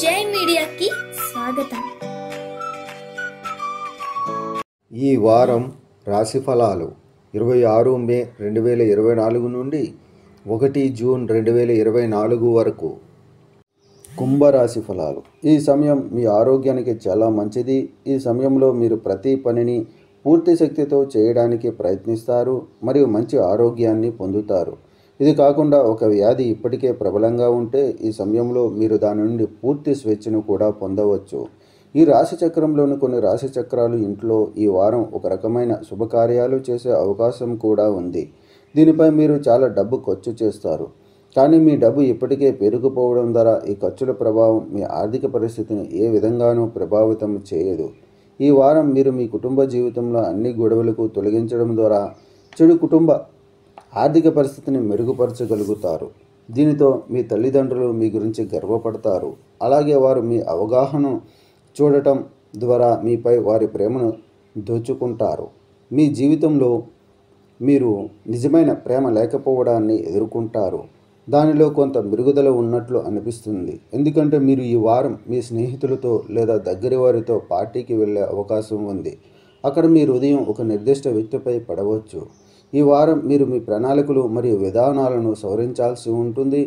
జై మీడియాకి స్వాగతం. ఈ వారం రాశి ఫలాలు 26 మే 2024 నుండి 1 జూన్ 2024 వరకు. కుంభరాశి ఫలాలు. ఈ సమయం మీ ఆరోగ్యానికి చాలా మంచిది. ఈ సమయంలో మీరు ప్రతి పనిని పూర్తి శక్తితో చేయడానికి ప్రయత్నిస్తారు మరియు మంచి ఆరోగ్యాన్ని పొందుతారు. ఇది కాకుండా ఒక వ్యాధి ఇప్పటికే ప్రబలంగా ఉంటే ఈ సమయంలో మీరు దాని నుండి పూర్తి స్వేచ్ఛను కూడా పొందవచ్చు. ఈ రాశి చక్రంలోని కొన్ని రాశి చక్రాలు ఇంట్లో ఈ వారం ఒక రకమైన శుభకార్యాలు చేసే అవకాశం కూడా ఉంది. దీనిపై మీరు చాలా డబ్బు ఖర్చు చేస్తారు, కానీ మీ డబ్బు ఇప్పటికే పెరిగిపోవడం ద్వారా ఈ ఖర్చుల ప్రభావం మీ ఆర్థిక పరిస్థితిని ఏ విధంగానూ ప్రభావితం చేయదు. ఈ వారం మీరు మీ కుటుంబ జీవితంలో అన్ని గొడవలకు తొలగించడం ద్వారా చెడు కుటుంబ ఆర్థిక పరిస్థితిని మెరుగుపరచగలుగుతారు. దీనితో మీ తల్లిదండ్రులు మీ గురించి గర్వపడతారు. అలాగే వారు మీ అవగాహన చూడటం ద్వారా మీపై వారి ప్రేమను దోచుకుంటారు. మీ జీవితంలో మీరు నిజమైన ప్రేమ లేకపోవడాన్ని ఎదుర్కొంటారు. దానిలో కొంత మెరుగుదల ఉన్నట్లు అనిపిస్తుంది, ఎందుకంటే మీరు ఈ వారం మీ స్నేహితులతో లేదా దగ్గరి వారితో పార్టీకి వెళ్ళే అవకాశం ఉంది. అక్కడ మీ హృదయం ఒక నిర్దిష్ట వ్యక్తిపై పడవచ్చు. ఈ వారం మీరు మీ ప్రణాళికలు మరియు విధానాలను సవరించాల్సి ఉంటుంది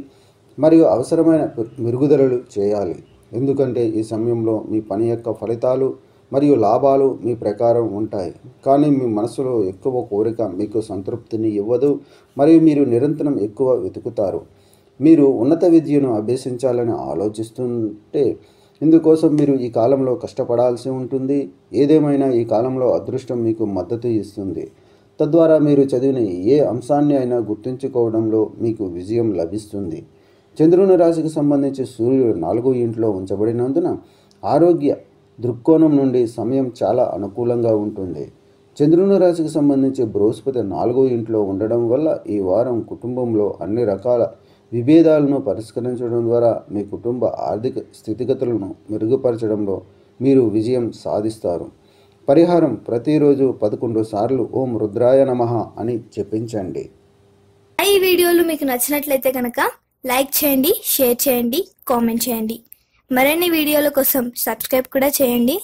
మరియు అవసరమైన మెరుగుదలలు చేయాలి, ఎందుకంటే ఈ సమయంలో మీ పని యొక్క ఫలితాలు మరియు లాభాలు మీ ప్రకారం ఉంటాయి. కానీ మీ మనసులో ఎక్కువ కోరిక మీకు సంతృప్తిని ఇవ్వదు మరియు మీరు నిరంతరం ఎక్కువ వెతుకుతారు. మీరు ఉన్నత విద్యను అభ్యసించాలని ఆలోచిస్తుంటే ఇందుకోసం మీరు ఈ కాలంలో కష్టపడాల్సి ఉంటుంది. ఏదేమైనా ఈ కాలంలో అదృష్టం మీకు మద్దతు ఇస్తుంది. తద్వారా మీరు చదివిన ఏ అంశాన్ని అయినా గుర్తుంచుకోవడంలో మీకు విజయం లభిస్తుంది. చంద్రుని రాశికి సంబంధించి సూర్యుడు 4వ ఇంట్లో ఉంచబడినందున ఆరోగ్య దృక్కోణం నుండి సమయం చాలా అనుకూలంగా ఉంటుంది. చంద్రుని రాశికి సంబంధించి బృహస్పతి 4వ ఇంట్లో ఉండడం వల్ల ఈ వారం కుటుంబంలో అన్ని రకాల విభేదాలను పరిష్కరించడం ద్వారా మీ కుటుంబ ఆర్థిక స్థితిగతులను మెరుగుపరచడంలో మీరు విజయం సాధిస్తారు. పరిహారం: ప్రతిరోజు 11 సార్లు ఓం రుద్రాయ నమః అని జపించండి. ఈ వీడియోలు మీకు నచ్చినట్లయితే కనుక లైక్ చేయండి, షేర్ చేయండి, కామెంట్ చేయండి. మరిన్ని వీడియోల కోసం సబ్స్క్రైబ్ కూడా చేయండి.